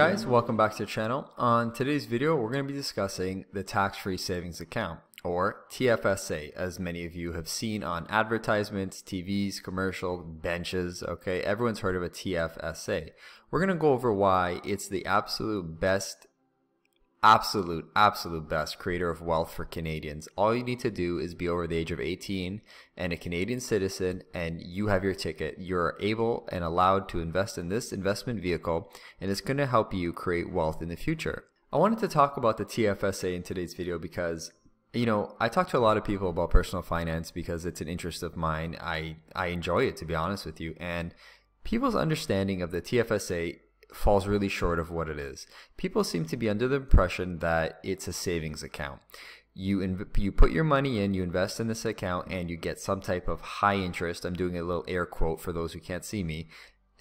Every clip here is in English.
guys, welcome back to the channel. On today's video, we're going to be discussing the tax-free savings account, or TFSA, as many of you have seen on advertisements, TVs, commercial, benches, okay? Everyone's heard of a TFSA. We're going to go over why it's the absolute best creator of wealth for Canadians. All you need to do is be over the age of 18 and a Canadian citizen, and you have your ticket. You're able and allowed to invest in this investment vehicle, and it's going to help you create wealth in the future. I wanted to talk about the TFSA in today's video because, you know, I talk to a lot of people about personal finance because it's an interest of mine. I enjoy it, to be honest with you, and people's understanding of the TFSA falls really short of what it is. People seem to be under the impression that it's a savings account. You put your money in, you invest in this account, and you get some type of high interest. I'm doing a little air quote for those who can't see me,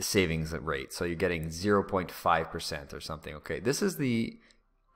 savings rate. So you're getting 0.5% or something. Okay, this is the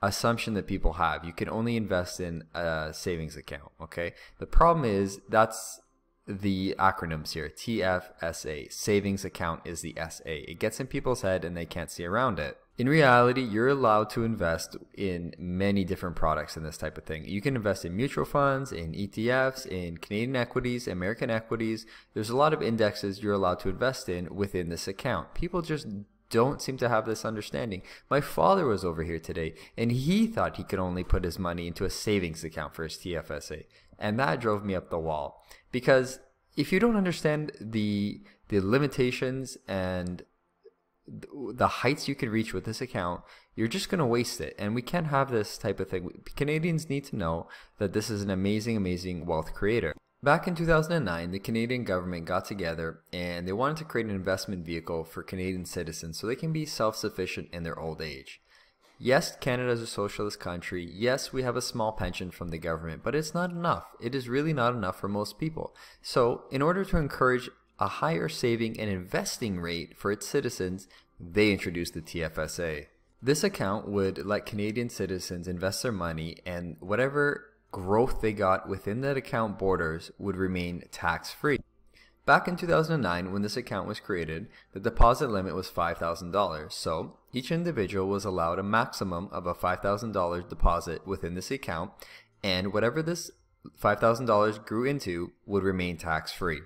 assumption that people have. You can only invest in a savings account. Okay, the problem is that's the acronyms here. TFSA, savings account, is the SA. It gets in people's head and they can't see around it. In reality, you're allowed to invest in many different products in this type of thing. You can invest in mutual funds, in ETFs, in Canadian equities, American equities. There's a lot of indexes you're allowed to invest in within this account. People just don't seem to have this understanding. My father was over here today and he thought he could only put his money into a savings account for his TFSA, and that drove me up the wall. Because if you don't understand the limitations and the heights you can reach with this account, you're just going to waste it. And we can't have this type of thing. Canadians need to know that this is an amazing wealth creator. Back in 2009, the Canadian government got together and they wanted to create an investment vehicle for Canadian citizens so they can be self-sufficient in their old age. Yes, Canada is a socialist country. Yes, we have a small pension from the government, but it's not enough. It is really not enough for most people. So in order to encourage a higher saving and investing rate for its citizens, they introduced the TFSA. This account would let Canadian citizens invest their money, and whatever growth they got within that account borders would remain tax-free. Back in 2009, when this account was created, the deposit limit was $5,000. So each individual was allowed a maximum of a $5,000 deposit within this account, and whatever this $5,000 grew into would remain tax-free.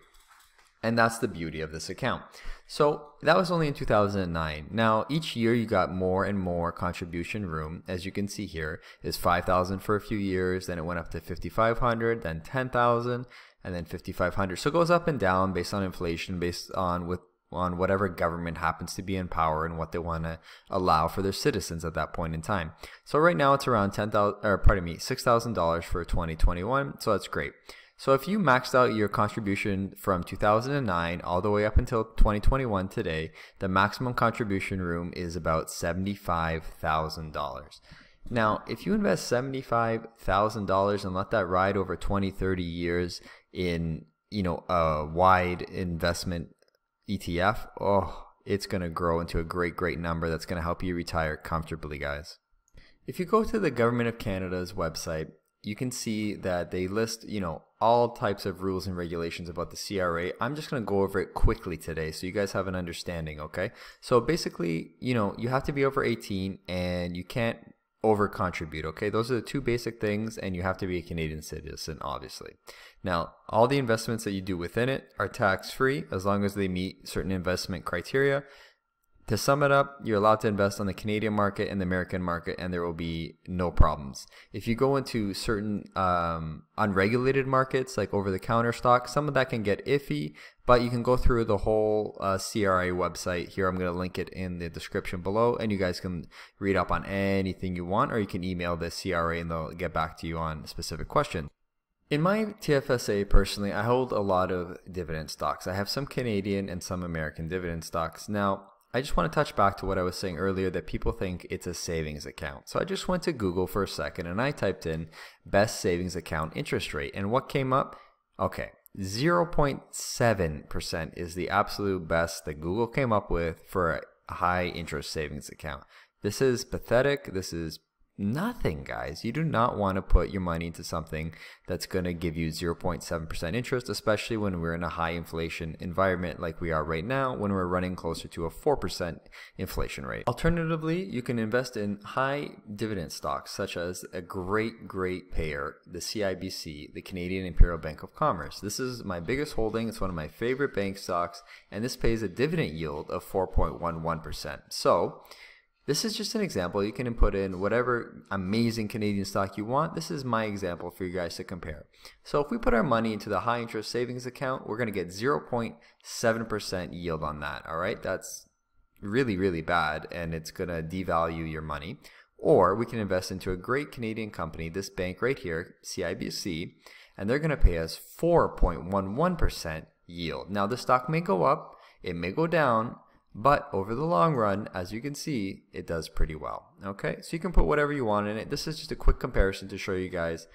And that's the beauty of this account. So that was only in 2009. Now each year you got more and more contribution room. As you can see here, is $5,000 for a few years, then it went up to $5,500, then $10,000, and then $5,500. So it goes up and down based on inflation, based on whatever government happens to be in power and what they want to allow for their citizens at that point in time. So right now it's around $6,000 for 2021. So that's great. So if you maxed out your contribution from 2009 all the way up until 2021 today, the maximum contribution room is about $75,000. Now, if you invest $75,000 and let that ride over 20, 30 years in, you know, a wide investment ETF, oh, it's going to grow into a great number that's going to help you retire comfortably, guys. If you go to the Government of Canada's website, you can see that they list, you know, all types of rules and regulations about the CRA. I'm just going to go over it quickly today so you guys have an understanding, okay? So basically, you know, you have to be over 18 and you can't over contribute, okay? Those are the two basic things, and you have to be a Canadian citizen, obviously. Now, all the investments that you do within it are tax-free as long as they meet certain investment criteria. To sum it up, you're allowed to invest on the Canadian market and the American market, and there will be no problems. If you go into certain unregulated markets, like over-the-counter stocks, some of that can get iffy, but you can go through the whole CRA website. Here, I'm going to link it in the description below, and you guys can read up on anything you want, or you can email the CRA and they'll get back to you on specific questions. In my TFSA, personally, I hold a lot of dividend stocks. I have some Canadian and some American dividend stocks. Now, I just want to touch back to what I was saying earlier, that people think it's a savings account. So I just went to Google for a second and I typed in best savings account interest rate, and what came up? Okay, 0.7% is the absolute best that Google came up with for a high interest savings account. This is pathetic. This is, nothing, guys. You do not want to put your money into something that's going to give you 0.7% interest, especially when we're in a high inflation environment like we are right now, when we're running closer to a 4% inflation rate. Alternatively, you can invest in high dividend stocks, such as a great payer, the CIBC, the Canadian Imperial Bank of Commerce. This is my biggest holding. It's one of my favorite bank stocks, and this pays a dividend yield of 4.11%. So this is just an example. You can put in whatever amazing Canadian stock you want. This is my example for you guys to compare. So if we put our money into the high interest savings account, we're going to get 0.7% yield on that. All right, that's really bad, and it's going to devalue your money. Or we can invest into a great Canadian company, this bank right here, CIBC, and they're going to pay us 4.11% yield. Now the stock may go up, it may go down, but over the long run, as you can see, it does pretty well. Okay, so you can put whatever you want in it. This is just a quick comparison to show you guys,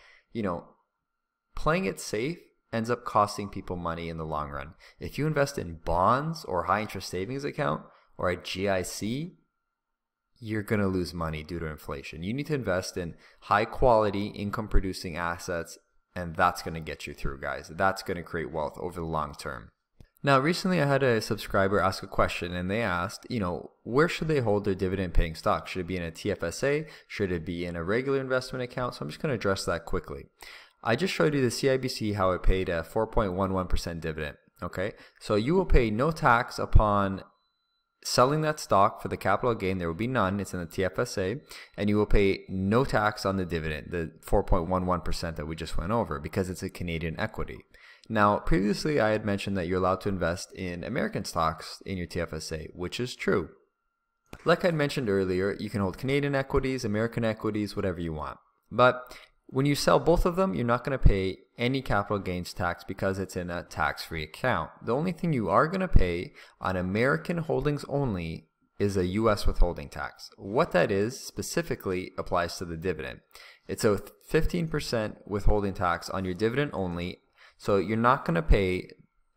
playing it safe ends up costing people money in the long run. If you invest in bonds or high interest savings account or a GIC, you're going to lose money due to inflation. You need to invest in high quality income producing assets, and that's going to get you through, guys. That's going to create wealth over the long term. Now, recently I had a subscriber ask a question, and they asked, where should they hold their dividend paying stock? Should it be in a TFSA? Should it be in a regular investment account? So I'm just going to address that quickly. I just showed you the CIBC, how it paid a 4.11% dividend. Okay, so you will pay no tax upon selling that stock for the capital gain. There will be none. It's in the TFSA, and you will pay no tax on the dividend, the 4.11% that we just went over, because it's a Canadian equity. Now, previously I had mentioned that you're allowed to invest in American stocks in your TFSA, which is true. Like I mentioned earlier, you can hold Canadian equities, American equities, whatever you want. But when you sell both of them, you're not going to pay any capital gains tax because it's in a tax-free account. The only thing you are going to pay on American holdings only is a U.S. withholding tax. What that is specifically applies to the dividend. It's a 15% withholding tax on your dividend only. So you're not going to pay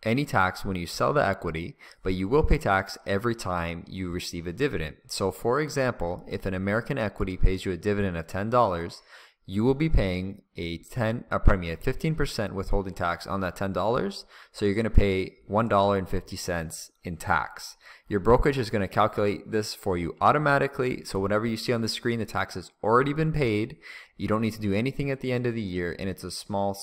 any tax when you sell the equity, but you will pay tax every time you receive a dividend. So for example, if an American equity pays you a dividend of $10, you will be paying a 15% withholding tax on that $10. So you're going to pay $1.50 in tax. Your brokerage is going to calculate this for you automatically. So whatever you see on the screen, the tax has already been paid. You don't need to do anything at the end of the year, and it's a small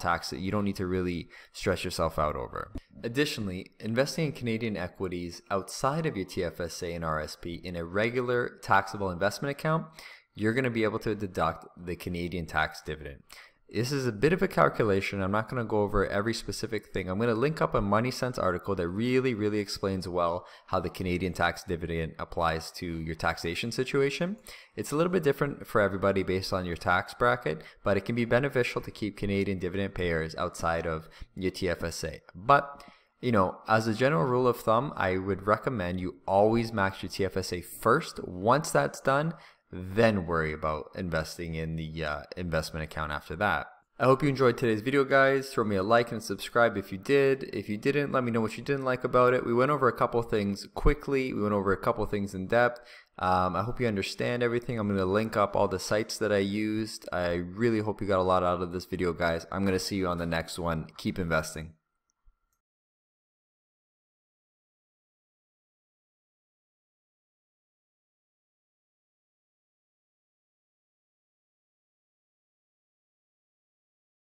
tax that you don't need to really stress yourself out over. Additionally, investing in Canadian equities outside of your TFSA and RSP in a regular taxable investment account, you're going to be able to deduct the Canadian tax dividend. This is a bit of a calculation. I'm not going to go over every specific thing. I'm going to link up a Money Sense article that really explains well how the Canadian tax dividend applies to your taxation situation. It's a little bit different for everybody based on your tax bracket, but it can be beneficial to keep Canadian dividend payers outside of your TFSA. But as a general rule of thumb, I would recommend you always max your TFSA first. Once that's done, then worry about investing in the investment account after that. I hope you enjoyed today's video, guys. Throw me a like and subscribe if you did. If you didn't, let me know what you didn't like about it. We went over a couple things quickly. We went over a couple things in depth. I hope you understand everything. I'm going to link up all the sites that I used. I really hope you got a lot out of this video, guys. I'm going to see you on the next one. Keep investing.